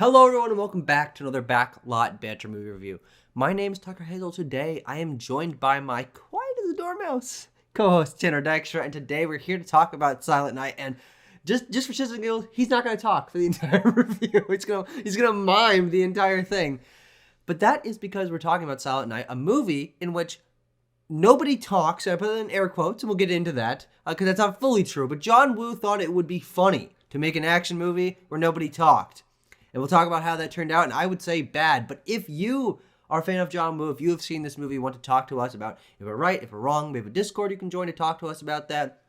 Hello everyone and welcome back to another Backlot Banter movie review. My name is Tucker Hazel. Today I am joined by my quiet as a dormouse co-host Tanner Dykstra, and today we're here to talk about Silent Night. And just for shits and giggles, he's not going to talk for the entire review. He's gonna mime the entire thing. But that is because we're talking about Silent Night, a movie in which nobody talks. So I put it in air quotes, and we'll get into that because that's not fully true. But John Woo thought it would be funny to make an action movie where nobody talked. And we'll talk about how that turned out, and I would say bad. But if you are a fan of John Woo, if you have seen this movie, want to talk to us about if we're right, if we're wrong, we have a Discord you can join to talk to us about that.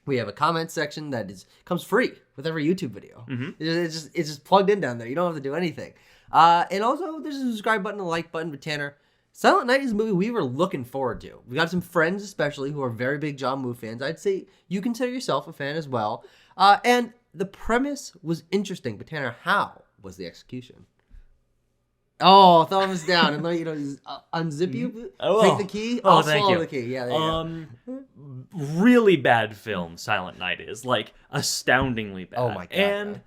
We have a comment section that comes free with every YouTube video. Mm-hmm. It's just plugged in down there. You don't have to do anything. And also, there's a subscribe button, a like button. But Tanner, Silent Night is a movie we were looking forward to. We got some friends, especially, who are very big John Woo fans. I'd say you consider yourself a fan as well. And the premise was interesting. But Tanner, how was the execution? Oh, thumbs down. And let unzip you. Take the key. I'll swallow the key. Yeah, there you go. Really bad film, Silent Night is. Like, astoundingly bad. Oh my God. And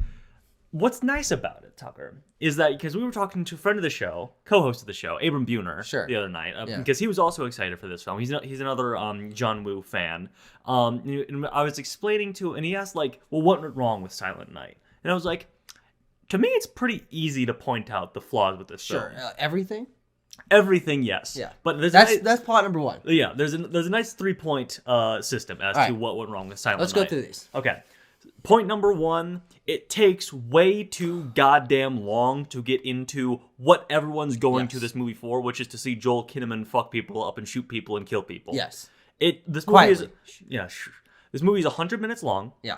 what's nice about it, Tucker, is that because we were talking to a friend of the show, co-host of the show, Abram Buhner, the other night, because he was also excited for this film. He's another John Woo fan. And I was explaining to him, and he asked, like, well, what went wrong with Silent Night? And I was like, to me, it's pretty easy to point out the flaws with this film. Everything? Everything, yes. Yeah. But that's plot number one. Yeah, there's a nice 3-point system as to what went wrong with Silent Night. Let's go through these. Okay. Point number one, it takes way too goddamn long to get into what everyone's going to this movie for, which is to see Joel Kinnaman fuck people up and shoot people and kill people. Yes. This movie This movie is 100 minutes long. Yeah.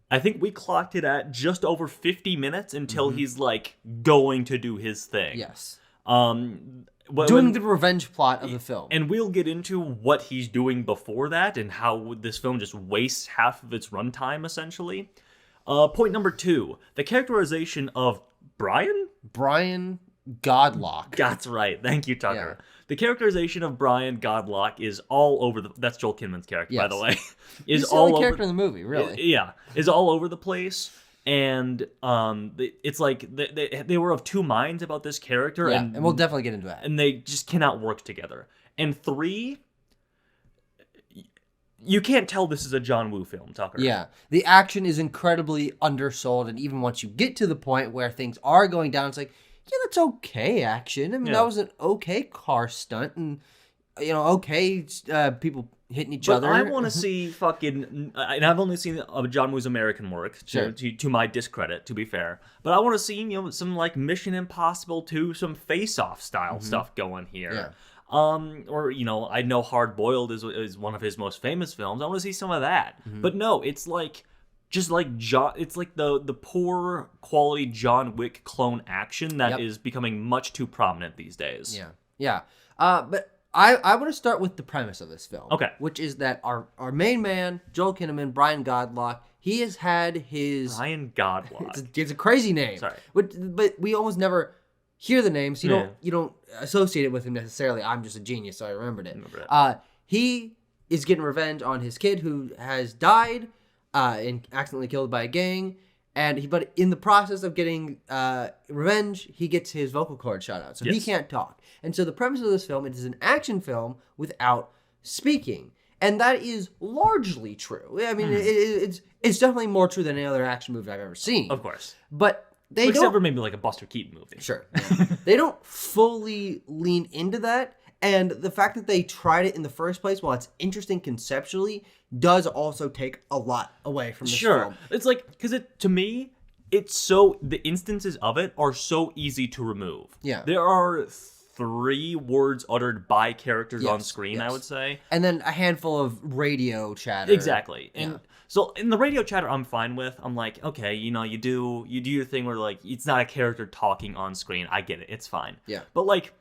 I think we clocked it at just over 50 minutes until he's like going to do his thing. Yes. Doing the revenge plot of the film. And we'll get into what he's doing before that and how this film just wastes half of its runtime, essentially. Point number two, the characterization of Brian Godlock. That's right. Thank you, Tucker. Yeah. The characterization of Brian Godlock is all over that's Joel Kinnaman's character, by the way. He's the only character in the movie, really. Is all over the place. And it's like they were of two minds about this character. Yeah, and we'll definitely get into that. And they just cannot work together. And three, you can't tell this is a John Woo film, Tucker. Yeah, the action is incredibly undersold. And even once you get to the point where things are going down, it's like, yeah, that's okay action. I mean, that was an okay car stunt and, okay people hitting each other. I want to see fucking... And I've only seen John Woo's American work, to my discredit, to be fair. But I want to see, some, like, Mission Impossible 2, some face-off style stuff going here. Yeah. Or, I know Hard Boiled is one of his most famous films. I want to see some of that. But no, it's like... Just like it's like the poor quality John Wick clone action that is becoming much too prominent these days. Yeah. But I want to start with the premise of this film. Okay. Which is that our main man, Joel Kinnaman, Brian Godlock, he has had his... Brian Godlock. It's a crazy name. Sorry. But we almost never hear the name, so you don't associate it with him necessarily. I'm just a genius, so I remembered it. He is getting revenge on his kid who has died... and accidentally killed by a gang, but in the process of getting revenge, he gets his vocal cord shot out, so he can't talk. And so the premise of this film, it is an action film without speaking, and that is largely true. I mean, it's definitely more true than any other action movie I've ever seen. Of course, but except for maybe like a Buster Keaton movie. Sure, they don't fully lean into that. And the fact that they tried it in the first place, while it's interesting conceptually, does also take a lot away from this film. It's like, because to me, the instances of it are so easy to remove. Yeah. There are 3 words uttered by characters on screen, I would say. And then a handful of radio chatter. Exactly. And so in the radio chatter, I'm fine with. I'm like, okay, you do your thing where, like, it's not a character talking on screen. I get it. It's fine. Yeah. But, like,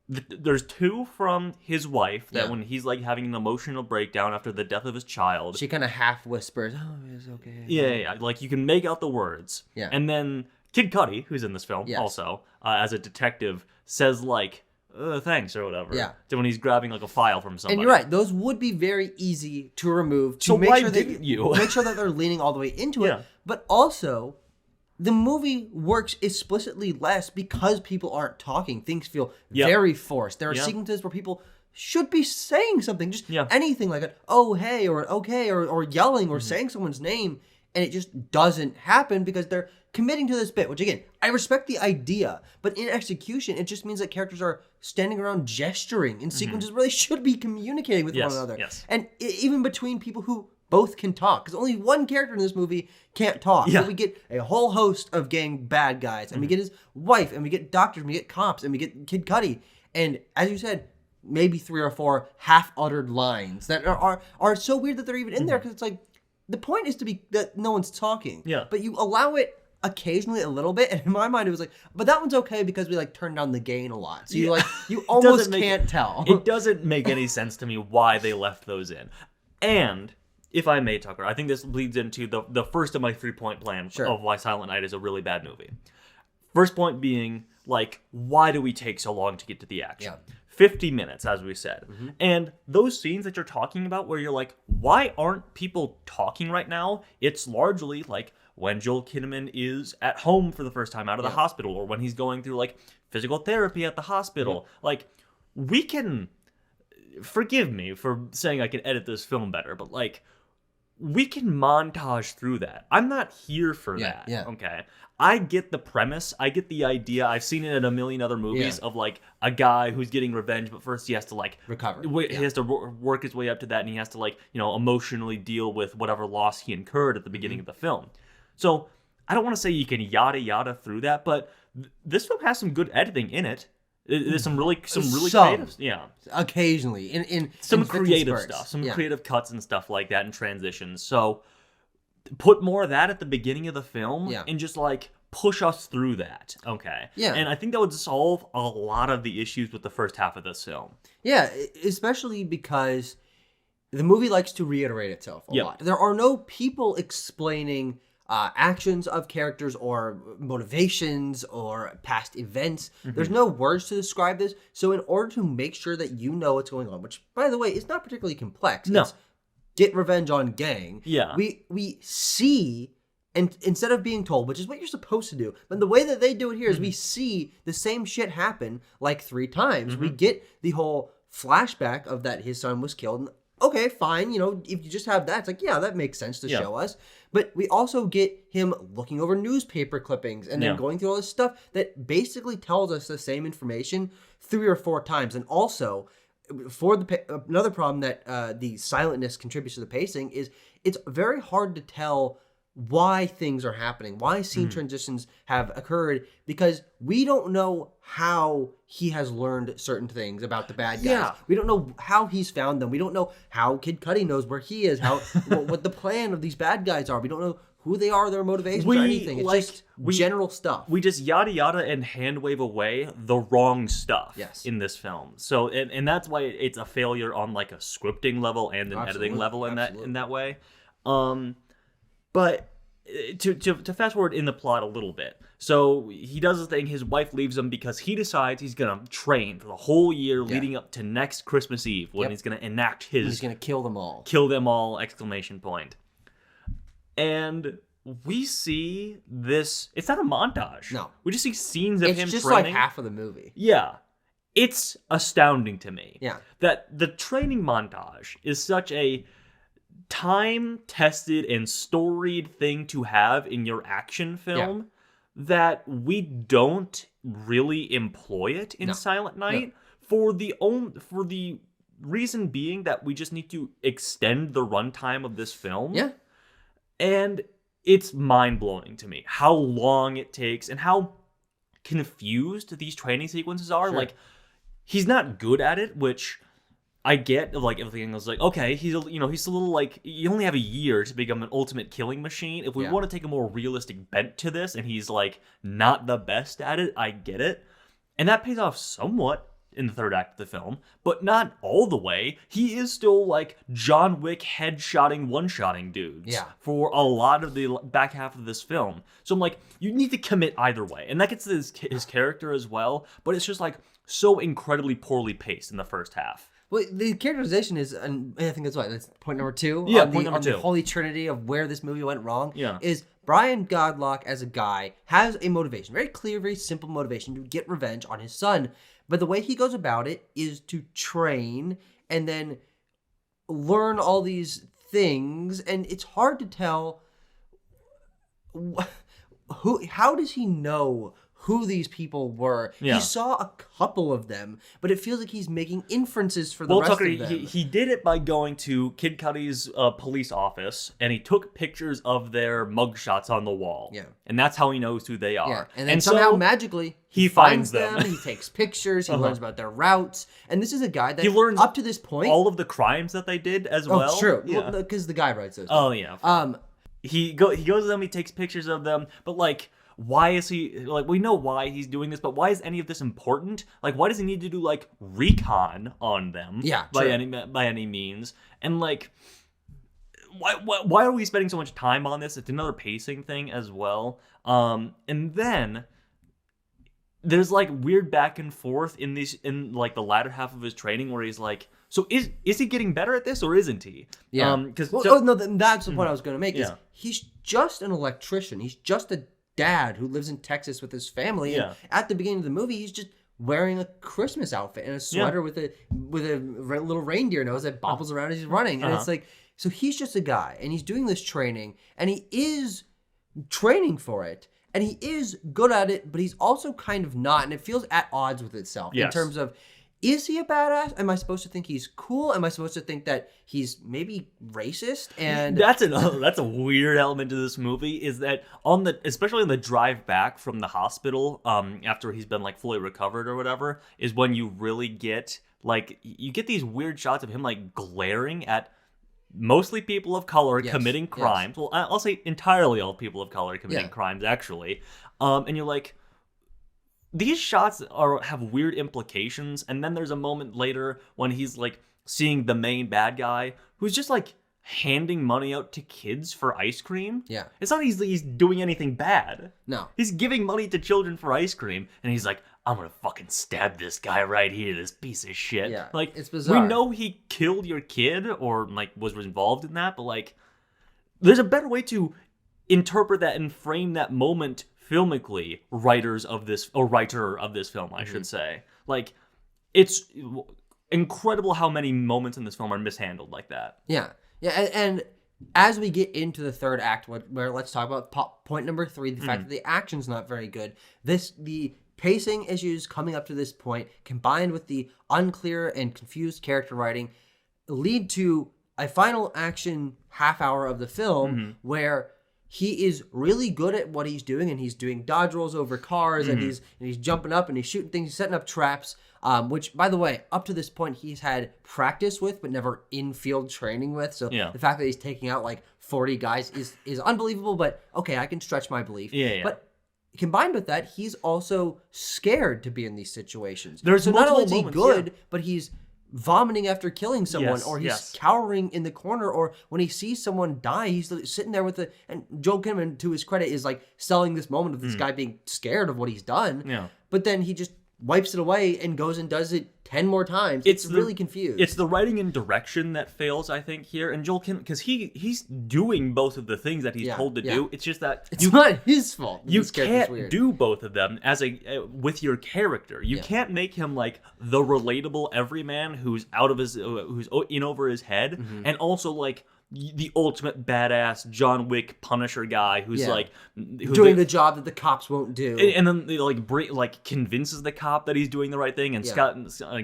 there's 2 from his wife that when he's like having an emotional breakdown after the death of his child, she kind of half whispers, "Oh, it's okay." Yeah. Like you can make out the words. Yeah. And then Kid Cudi, who's in this film also as a detective, says like, "Thanks" or whatever. Yeah. To when he's grabbing like a file from somebody. And you're right; those would be very easy to remove. So why didn't you make sure that they're leaning all the way into it, but also the movie works explicitly less because people aren't talking. Things feel very forced. There are sequences where people should be saying something, just anything like an oh hey or okay or yelling or saying someone's name, and it just doesn't happen because they're committing to this bit, which again, I respect the idea, but in execution, it just means that characters are standing around gesturing in sequences where they should be communicating with one another. Yes. And even between people who both can talk, because only one character in this movie can't talk. So we get a whole host of gang bad guys, and we get his wife, and we get doctors, and we get cops, and we get Kid Cudi. And as you said, maybe 3 or 4 half-uttered lines that are so weird that they're even in there, because it's like, the point is to be that no one's talking. Yeah. But you allow it occasionally a little bit, and in my mind it was like, but that one's okay because we like turn down the gain a lot. So you almost can't tell. It doesn't make any sense to me why they left those in. And if I may, Tucker, I think this leads into the first of my 3-point plan of why Silent Night is a really bad movie. First point being, like, why do we take so long to get to the action? 50 minutes, as we said. And those scenes that you're talking about where you're like, why aren't people talking right now? It's largely like when Joel Kinnaman is at home for the first time out of the hospital, or when he's going through like physical therapy at the hospital. Like, we can, forgive me for saying I can edit this film better, but like, we can montage through that. I'm not here for that. Okay. I get the premise. I get the idea. I've seen it in a million other movies of like a guy who's getting revenge, but first he has to like recover. He has to work his way up to that, and he has to like, you know, emotionally deal with whatever loss he incurred at the beginning of the film. So I don't want to say you can yada yada through that, but this film has some good editing in it. There's some really creative, occasionally in some creative stuff, some creative cuts and stuff like that, and transitions. So put more of that at the beginning of the film, and just like push us through that. Okay. Yeah. And I think that would solve a lot of the issues with the first half of this film. Yeah, especially because the movie likes to reiterate itself a lot. There are no people explaining actions of characters or motivations or past events. There's no words to describe this. So in order to make sure that you know what's going on, which, by the way, is not particularly complex. No. It's get revenge on gang. Yeah. We see, and instead of being told, which is what you're supposed to do, but the way that they do it here is we see the same shit happen like 3 times. We get the whole flashback of that his son was killed. And okay, fine. You know, if you just have that, it's like, yeah, that makes sense to show us. But we also get him looking over newspaper clippings and then going through all this stuff that basically tells us the same information 3 or 4 times. And also, for another problem that the silentness contributes to the pacing is it's very hard to tell why things are happening, why scene transitions have occurred, because we don't know how he has learned certain things about the bad guys. Yeah. We don't know how he's found them. We don't know how Kid Cudi knows where he is, how what the plan of these bad guys are. We don't know who they are, their motivations, or anything. It's just general stuff. We just yada yada and hand wave away the wrong stuff in this film. So and that's why it's a failure on like a scripting level and an editing level in that way. But to fast forward in the plot a little bit. So he does this thing. His wife leaves him because he decides he's going to train for the whole year leading up to next Christmas Eve when he's going to enact his... He's going to kill them all. Kill them all, exclamation point. And we see this... It's not a montage. No. We just see scenes of him training. It's just like half of the movie. Yeah. It's astounding to me. Yeah. That the training montage is such a time-tested and storied thing to have in your action film that we don't really employ it in Silent Night for the reason being that we just need to extend the runtime of this film. Yeah. And it's mind-blowing to me how long it takes and how confused these training sequences are. Sure. Like, he's not good at it, which I get. Like, everything was like, okay, he's a little like, you only have a year to become an ultimate killing machine. If we want to take a more realistic bent to this, and he's like not the best at it, I get it. And that pays off somewhat in the third act of the film, but not all the way. He is still like John Wick headshotting, one-shotting dudes for a lot of the back half of this film. So I'm like, you need to commit either way. And that gets to his character as well, but it's just like so incredibly poorly paced in the first half. Well, the characterization is, and I think that's point number 2. Yeah, on point number 2. The holy trinity of where this movie went wrong. Yeah. Is Brian Godlock as a guy has a motivation, very clear, very simple motivation to get revenge on his son. But the way he goes about it is to train and then learn all these things, and it's hard to tell how does he know who these people were. Yeah. He saw a couple of them, but it feels like he's making inferences for the rest Tucker, of them. he did it by going to Kid Cudi's police office, and he took pictures of their mugshots on the wall. Yeah. And that's how he knows who they are. Yeah. And then somehow magically he finds them. He takes pictures. He learns about their routes. And this is a guy that he learns up to this point all of the crimes that they did as well. Oh, true. Yeah. Because the guy writes those. Oh yeah. He goes to them. He takes pictures of them. But like, why is he like? We know why he's doing this, but why is any of this important? Like, why does he need to do like recon on them? Yeah. By True. any means, and like. Why are we spending so much time on this? It's another pacing thing as well. And then there's like weird back and forth in like the latter half of his training where he's like, so is he getting better at this or isn't he? Yeah. That's the point I was going to make. Is he's just an electrician. He's just a dad who lives in Texas with his family. And at the beginning of the movie, he's just wearing a Christmas outfit and a sweater with a little reindeer nose that bobbles around as he's running. And it's like, so he's just a guy, and he's doing this training, and he is training for it, and he is good at it, but he's also kind of not, and it feels at odds with itself in terms of, is he a badass? Am I supposed to think he's cool? Am I supposed to think that he's maybe racist? And that's a weird element to this movie, is that especially on the drive back from the hospital, after he's been like fully recovered or whatever, is when you really get like you get these weird shots of him like glaring at mostly people of color committing crimes. Well, I'll say entirely all people of color committing crimes, actually. And you're like, these shots have weird implications. And then there's a moment later when he's like seeing the main bad guy who's just like handing money out to kids for ice cream. Yeah. It's not he's doing anything bad. No. He's giving money to children for ice cream. And he's like, I'm gonna fucking stab this guy right here, this piece of shit. Yeah, like, it's bizarre. We know he killed your kid or like was involved in that, but like, there's a better way to interpret that and frame that moment filmically. Writer of this film, I should say. Like, it's incredible how many moments in this film are mishandled like that. Yeah, and as we get into the third act, where let's talk about point number 3, the fact that the action's not very good. The pacing issues coming up to this point, combined with the unclear and confused character writing, lead to a final action half hour of the film where he is really good at what he's doing, and he's doing dodge rolls over cars, and he's jumping up and he's shooting things, he's setting up traps. Which, by the way, up to this point, he's had practice with, but never in-field training with. So the fact that he's taking out like 40 guys is unbelievable. But okay, I can stretch my belief. Yeah. But combined with that, he's also scared to be in these situations. There's so not only is he moments, good, but he's vomiting after killing someone, or he's cowering in the corner, or when he sees someone die, he's sitting there with and Joel Kinnaman, to his credit, is like selling this moment of this guy being scared of what he's done. Yeah. But then he just wipes it away and goes and does it 10 more times. It's really confused. It's the writing and direction that fails, I think, here. And Joel Kinnaman, because he's doing both of the things that he's told to do. It's just that it's not his fault. You can't do both of them with your character. You can't make him like the relatable everyman who's who's in over his head, and also like the ultimate badass John Wick Punisher guy who's like doing the job that the cops won't do, and then they like convinces the cop that he's doing the right thing. And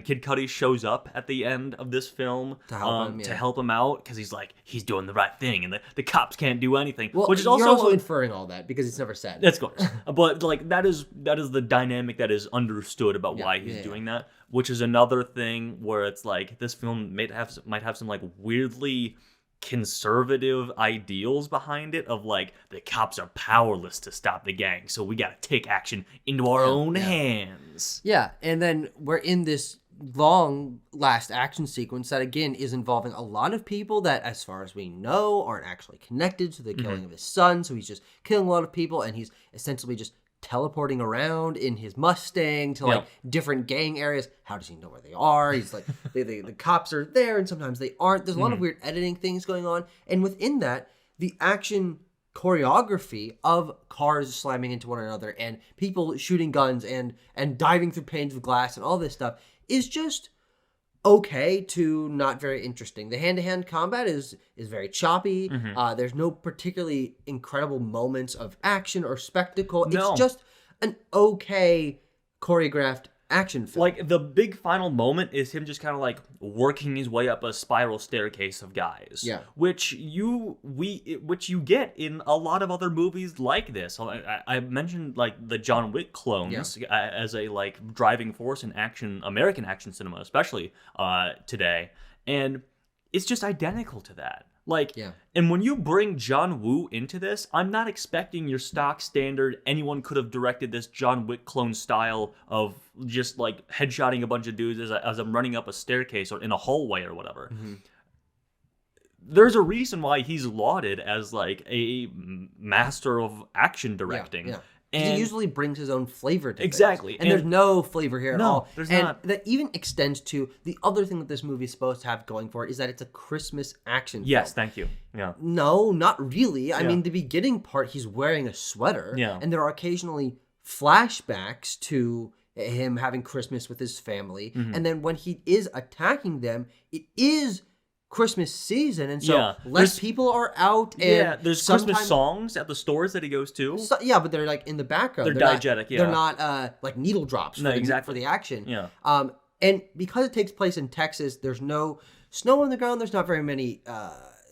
Kid Cudi shows up at the end of this film to help him out, because he's doing the right thing, and the cops can't do anything. Well, which is you're also inferring all that because it's never said. That's course, but like that is the dynamic that is understood about why he's doing that. Which is another thing where it's like this film might have some like weirdly conservative ideals behind it, of like the cops are powerless to stop the gang, so we got to take action into our own hands. Yeah, and then we're in this long last action sequence that again is involving a lot of people that, as far as we know, aren't actually connected to the killing of his son. So he's just killing a lot of people, and he's essentially just teleporting around in his Mustang to like different gang areas. How does he know where they are? He's like the cops are there and sometimes they aren't. There's a lot of weird editing things going on. And within that, the action choreography of cars slamming into one another and people shooting guns and diving through panes of glass and all this stuff is just okay to not very interesting. The hand-to-hand combat is very choppy. There's no particularly incredible moments of action or spectacle. No. It's just an okay choreographed action film. Like, the big final moment is him just kind of, like, working his way up a spiral staircase of guys. Yeah. Which you get in a lot of other movies like this. I mentioned, like, the John Wick clones as a, like, driving force in American action cinema, especially today. And it's just identical to that. Like, and when you bring John Woo into this, I'm not expecting your stock standard, anyone could have directed this John Wick clone style of just, like, headshotting a bunch of dudes as I'm running up a staircase or in a hallway or whatever. There's a reason why he's lauded as, like, a master of action directing. And he usually brings his own flavor to exactly. things. And there's no flavor here at all. There's and not. That even extends to the other thing that this movie is supposed to have going for it is that it's a Christmas action film. Yes, thank you. Yeah. No, not really. I mean, the beginning part, he's wearing a sweater. And there are occasionally flashbacks to him having Christmas with his family. And then when he is attacking them, it is Christmas season, and so less people are out. And there's Christmas songs at the stores that he goes to. But they're like in the background. They're diegetic. They're not like needle drops for the action. And because it takes place in Texas, there's no snow on the ground. There's not very many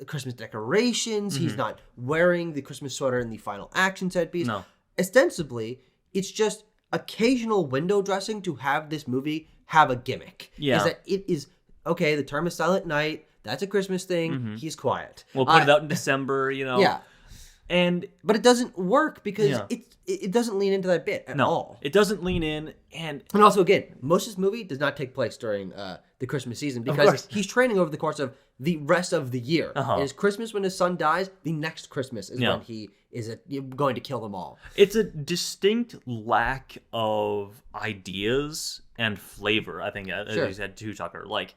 Christmas decorations. He's not wearing the Christmas sweater in the final action set piece. No. Ostensibly, it's just occasional window dressing to have this movie have a gimmick. Is that it is okay? The term is Silent Night. That's a Christmas thing. He's quiet. We'll put it out in December, But it doesn't work because it doesn't lean into that bit at all. It doesn't lean in, and also, again, most of this movie does not take place during the Christmas season because he's training over the course of the rest of the year. It is Christmas when his son dies. The next Christmas is when he is going to kill them all. It's a distinct lack of ideas and flavor, I think, as you said too, Tucker. Like,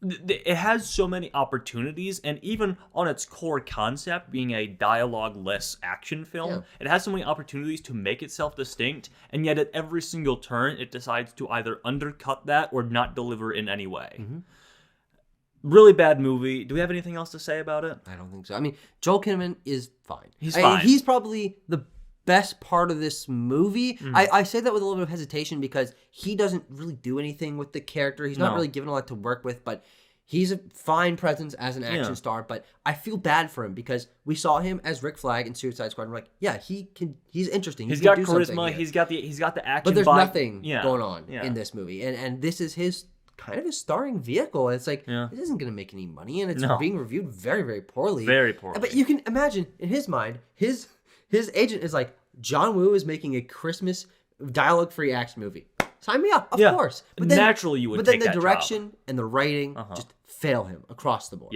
it has so many opportunities, and even on its core concept being a dialogue-less action film, it has so many opportunities to make itself distinct, and yet at every single turn it decides to either undercut that or not deliver in any way. Really bad movie. Do we have anything else to say about it? I don't think so. I mean, Joel Kinnaman is fine. He's fine. He's probably the best part of this movie. I say that with a little bit of hesitation because he doesn't really do anything with the character. He's not really given a lot to work with, but he's a fine presence as an action star. But I feel bad for him because we saw him as Rick Flag in Suicide Squad. And we're like, he's interesting. He's got charisma. He's got the action. But there's vibe. Nothing going on in this movie, and this is his kind of a starring vehicle. And it's like this isn't going to make any money, and it's being reviewed very, very poorly. Very poorly. But you can imagine in his mind, his agent is like, John Woo is making a Christmas dialogue-free action movie. Sign me up, of course. But then, naturally, you would. But then the direction and the writing just fail him across the board.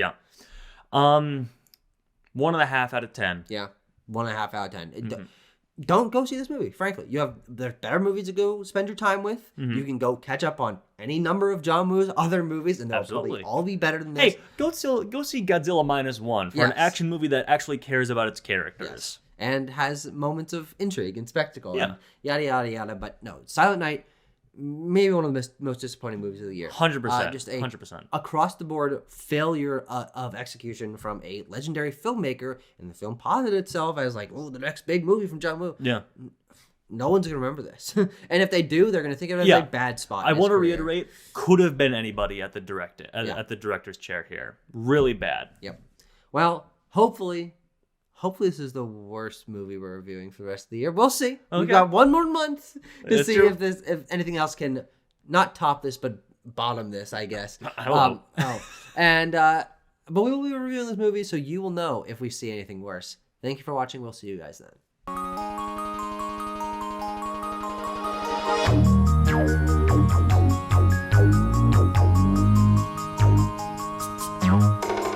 1.5 out of 10. 1.5 out of 10. Don't go see this movie. Frankly, there's better movies to go spend your time with. You can go catch up on any number of John Woo's other movies, and they'll probably all be better than this. Hey, go see Godzilla -1 for an action movie that actually cares about its characters. And has moments of intrigue and spectacle and yada, yada, yada. But no, Silent Night, maybe one of the most disappointing movies of the year. 100%. Just a 100%. across-the-board failure of execution from a legendary filmmaker, and the film posited itself as like, the next big movie from John Woo. No one's going to remember this. And if they do, they're going to think of it as a bad spot. I want to reiterate, could have been anybody at the director's chair here. Really bad. Well, hopefully this is the worst movie we're reviewing for the rest of the year. We'll see. Okay. We've got one more month to see if anything else can not top this, but bottom this, I guess. I hope. But we will be reviewing this movie, so you will know if we see anything worse. Thank you for watching. We'll see you guys then.